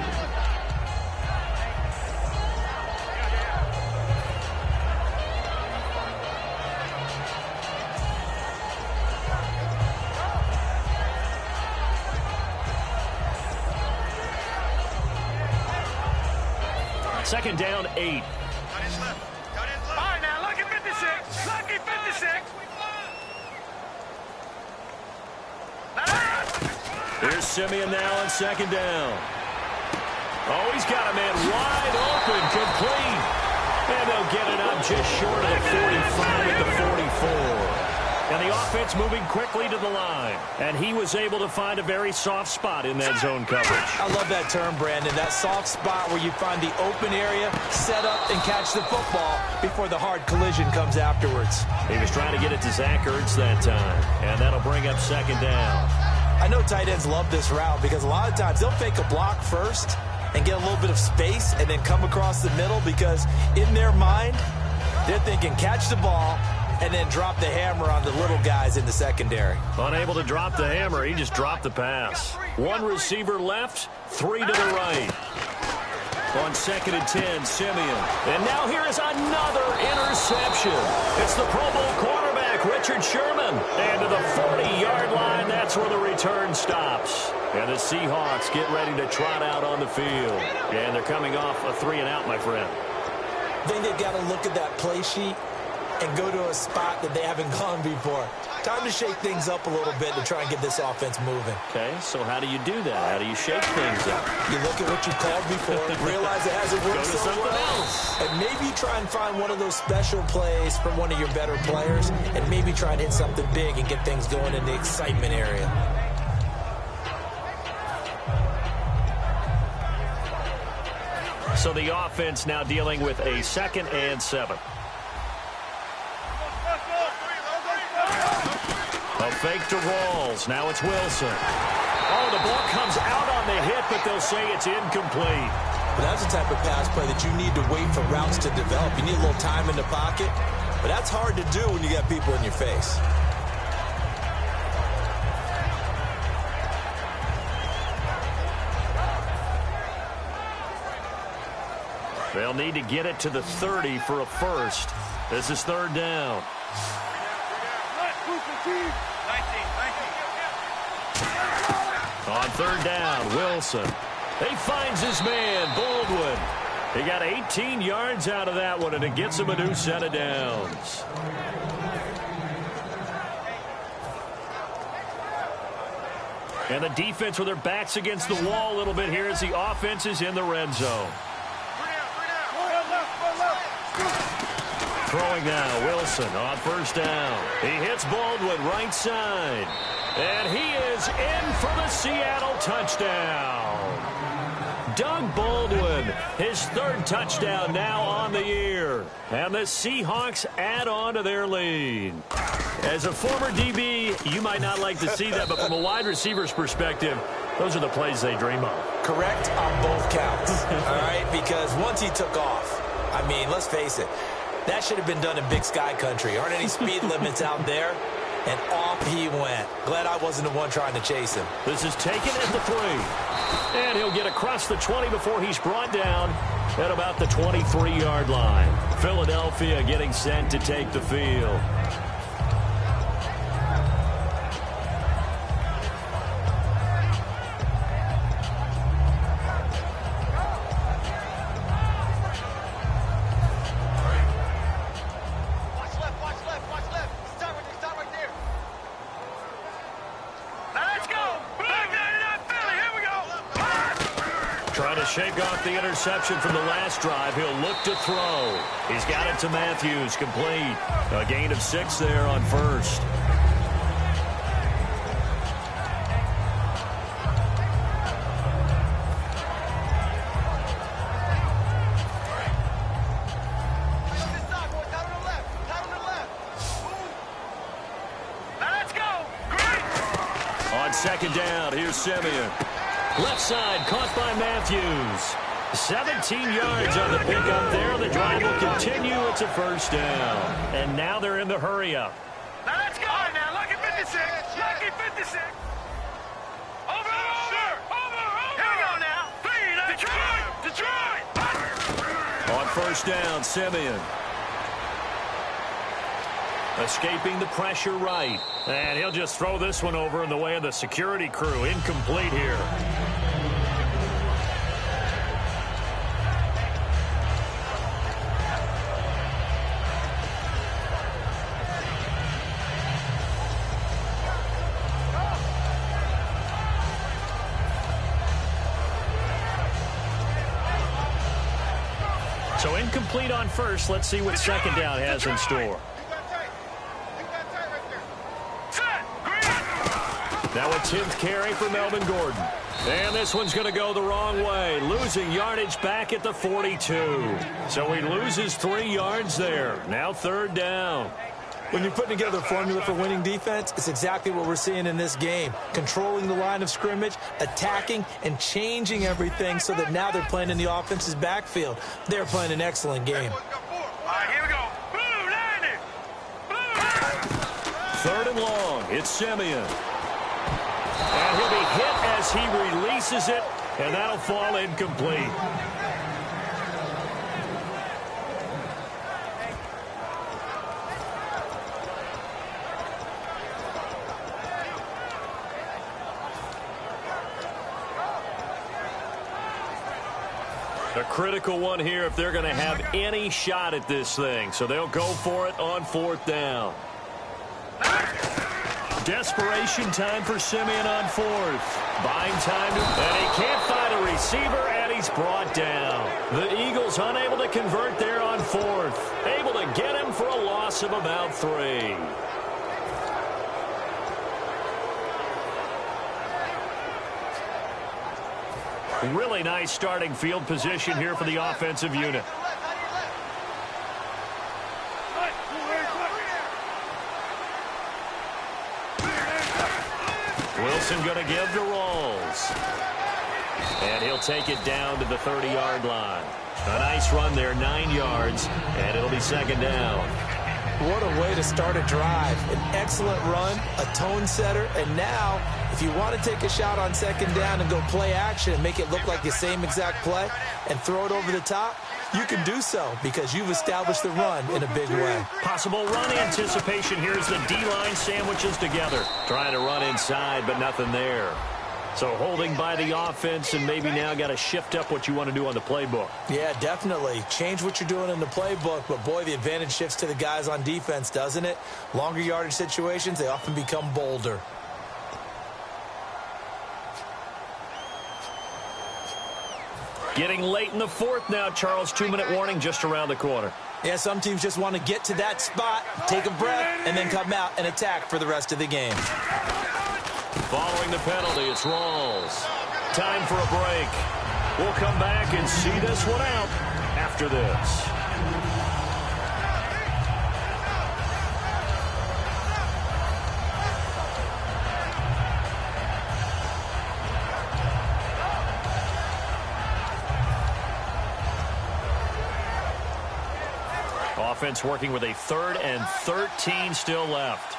Second down, 8. All right, now, lucky 56. Lucky 56. Here's Simeon now on 2nd down. Oh, he's got a man wide open, complete. And they'll get it up just short of the 45 at the 44. And the offense moving quickly to the line. And he was able to find a very soft spot in that zone coverage. I love that term, Brandon. That soft spot where you find the open area, set up, and catch the football before the hard collision comes afterwards. He was trying to get it to Zach Ertz that time. And that'll bring up 2nd down. I know tight ends love this route because a lot of times they'll fake a block first and get a little bit of space and then come across the middle because in their mind, they're thinking catch the ball and then drop the hammer on the little guys in the secondary. Unable to drop the hammer, he just dropped the pass. 1 receiver left, 3 to the right. On 2nd and 10, Simeon. And now here is another interception. It's the Pro Bowl quarterback, Richard Sherman. And to the 40-yard line, that's where the return stops. And the Seahawks get ready to trot out on the field. And they're coming off a 3-and-out, my friend. I think they've got to look at that play sheet and go to a spot that they haven't gone before. Time to shake things up a little bit to try and get this offense moving. Okay, so how do you do that? How do you shake things up? You look at what you called before, realize it hasn't worked so well, else. and maybe try and find one of those special plays from one of your better players, and maybe try and hit something big and get things going in the excitement area. So the offense now dealing with a 2nd and 7. A fake to Rawls. Now it's Wilson. Oh, the ball comes out on the hit, but they'll say it's incomplete. But that's the type of pass play that you need to wait for routes to develop. You need a little time in the pocket, but that's hard to do when you got people in your face. They'll need to get it to the 30 for a first. This is 3rd down. On 3rd down, Wilson. He finds his man, Baldwin. He got 18 yards out of that one, and it gets him a new set of downs. And the defense with their backs against the wall a little bit here as the offense is in the red zone. Throwing now, Wilson on 1st down. He hits Baldwin right side. And he is in for the Seattle touchdown. Doug Baldwin, his 3rd touchdown now on the year. And the Seahawks add on to their lead. As a former DB, you might not like to see that, but from a wide receiver's perspective, those are the plays they dream of. Correct on both counts, all right? Because once he took off, I mean, let's face it, that should have been done in Big Sky country. Aren't any speed limits out there? And off he went. Glad I wasn't the one trying to chase him. This is taken at the 3. And he'll get across the 20 before he's brought down at about the 23-yard line. Philadelphia getting set to take the field. Shake off the interception from the last drive. He'll look to throw. He's got it to Matthews, complete. A gain of 6 there on 1st. Let's go. On 2nd down, here's Simeon. Left side, caught by Matthews. 17 yards on the pickup there. The drive will continue. It's a first down. And now they're in the hurry-up. Now let's go. All right, now, lucky 56. Lucky 56. Over. Here we go now. Detroit. On first down, Simeon. Escaping the pressure right. And he'll just throw this one over in the way of the security crew. Incomplete here. So incomplete on first. Let's see what second down has in store. Now a 10th carry for Melvin Gordon. And this one's going to go the wrong way. Losing yardage back at the 42. So he loses 3 yards there. Now third down. When you're putting together a formula for winning defense, it's exactly what we're seeing in this game. Controlling the line of scrimmage, attacking, and changing everything so that now they're playing in the offense's backfield. They're playing an excellent game. All right, here we go. Blue, landing. Third and long. It's Simeon. And he'll be hit as he releases it, and that'll fall incomplete. A critical one here if they're going to have any shot at this thing. So they'll go for it on fourth down. Desperation time for Simeon on fourth. Buying time, and he can't find a receiver, and he's brought down. The Eagles unable to convert there on fourth. Able to get him for a loss of about 3. Really nice starting field position here for the offensive unit. Wilson going to give to Rawls. And he'll take it down to the 30-yard line. A nice run there, 9 yards, and it'll be second down. What a way to start a drive. An excellent run, a tone setter, and now if you want to take a shot on second down and go play action and make it look like the same exact play and throw it over the top, you can do so because you've established the run in a big way. Possible run anticipation. Here's the D-line sandwiches together. Trying to run inside, but nothing there. So holding by the offense, and maybe now got to shift up what you want to do on the playbook. Yeah, definitely. Change what you're doing in the playbook, but boy, the advantage shifts to the guys on defense, doesn't it? Longer yardage situations, they often become bolder. Getting late in the fourth now, Charles. 2-minute warning just around the corner. Yeah, some teams just want to get to that spot, take a breath, and then come out and attack for the rest of the game. Following the penalty, it's Rawls. Time for a break. We'll come back and see this one out after this. Offense working with a 3rd and 13 still left.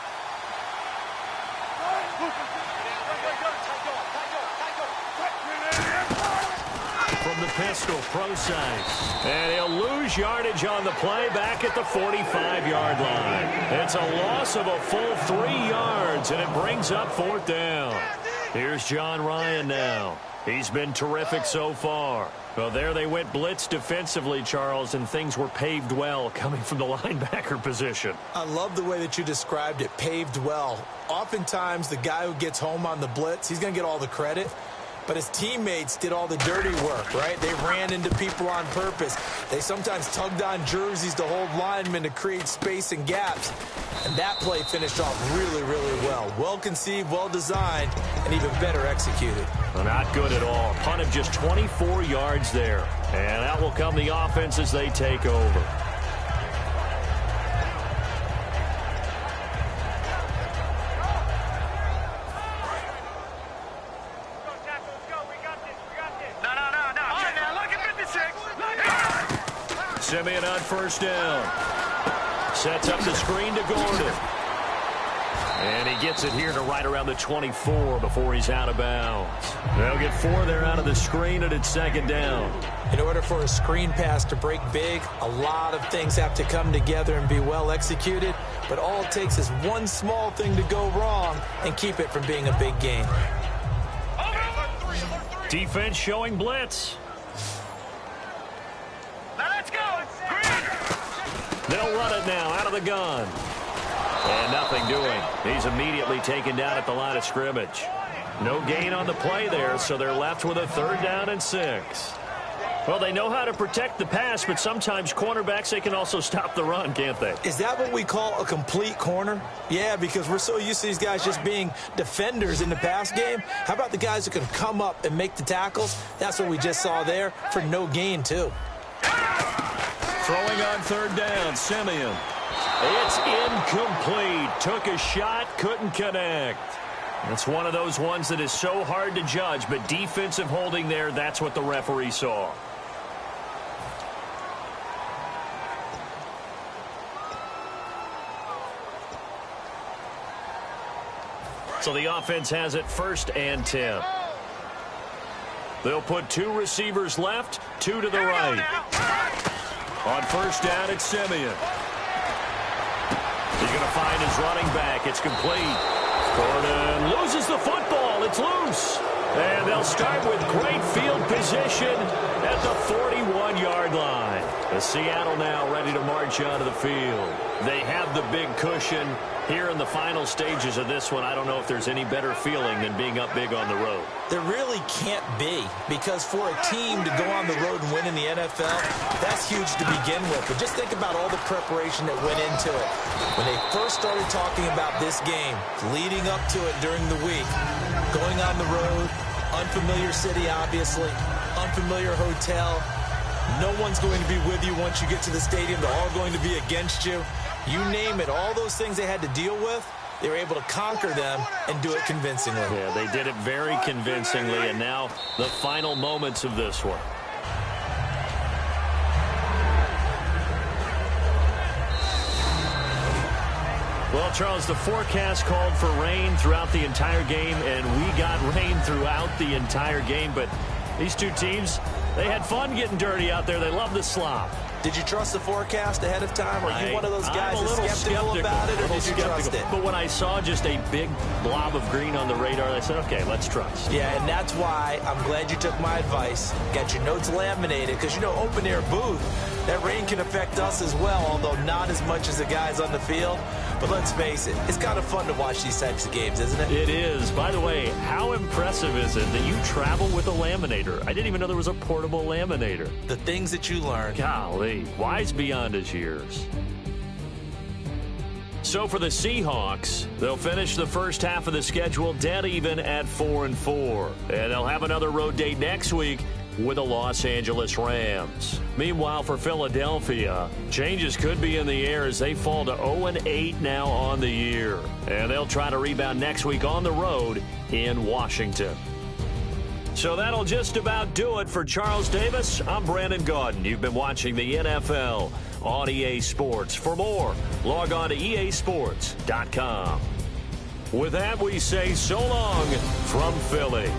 From the pistol, Procise. And he'll lose yardage on the play back at the 45-yard line. It's a loss of a full 3 yards, and it brings up fourth down. Here's John Ryan now. He's been terrific so far. Well, there they went blitz defensively, Charles, and things were paved well coming from the linebacker position. I love the way that you described it, paved well. Oftentimes, the guy who gets home on the blitz, he's going to get all the credit. But his teammates did all the dirty work, right? They ran into people on purpose. They sometimes tugged on jerseys to hold linemen to create space and gaps. And that play finished off really, really well. Well conceived, well designed, and even better executed. Well, not good at all. Punt of just 24 yards there. And out will come the offense as they take over. Simeon on first down. Sets up the screen to Gordon. And he gets it here to right around the 24 before he's out of bounds. They'll get 4 there out of the screen, and it's second down. In order for a screen pass to break big, a lot of things have to come together and be well executed. But all it takes is one small thing to go wrong and keep it from being a big game. Defense showing blitz. Let's go. They'll run it now out of the gun. And nothing doing. He's immediately taken down at the line of scrimmage. No gain on the play there, so they're left with a 3rd down and 6. Well, they know how to protect the pass, but sometimes cornerbacks, they can also stop the run, can't they? Is that what we call a complete corner? Yeah, because we're so used to these guys just being defenders in the pass game. How about the guys who can come up and make the tackles? That's what we just saw there for no gain, too. Throwing on 3rd down, Simeon. It's incomplete. Took a shot, couldn't connect. It's one of those ones that is so hard to judge, but defensive holding there, that's what the referee saw. So the offense has it 1st and 10. They'll put 2 receivers left, 2 to the right. On 1st down, it's Simeon. He's going to find his running back. It's complete. Gordon loses the football. It's loose. And they'll start with great field position at the 41-yard line. The Seattle now ready to march onto the field. They have the big cushion here in the final stages of this one. I don't know if there's any better feeling than being up big on the road. There really can't be, because for a team to go on the road and win in the NFL, that's huge to begin with. But just think about all the preparation that went into it. When they first started talking about this game, leading up to it during the week, going on the road, unfamiliar city, obviously, unfamiliar hotel. No one's going to be with you once you get to the stadium. They're all going to be against you. You name it, all those things they had to deal with, they were able to conquer them and do it convincingly. Yeah, they did it very convincingly, and now the final moments of this one. Well, Charles, the forecast called for rain throughout the entire game, and we got rain throughout the entire game. But these two teams, they had fun getting dirty out there. They love the slop. Did you trust the forecast ahead of time? Are you one of those guys that's skeptical about it, or did you trust it? But when I saw just a big blob of green on the radar, I said, okay, let's trust. Yeah, and that's why I'm glad you took my advice. Got your notes laminated, because, you know, open-air booth, that rain can affect us as well, although not as much as the guys on the field. But let's face it, it's kind of fun to watch these types of games, isn't it? It is. By the way, how impressive is it that you travel with a laminator? I didn't even know there was a portable laminator. The things that you learn. Golly, wise beyond his years. So for the Seahawks, they'll finish the first half of the schedule dead even at 4-4. And they'll have another road date next week with the Los Angeles Rams. Meanwhile, for Philadelphia, changes could be in the air as they fall to 0-8 now on the year. And they'll try to rebound next week on the road in Washington. So that'll just about do it for Charles Davis. I'm Brandon Gaudin. You've been watching the NFL on EA Sports. For more, log on to easports.com. With that, we say so long from Philly.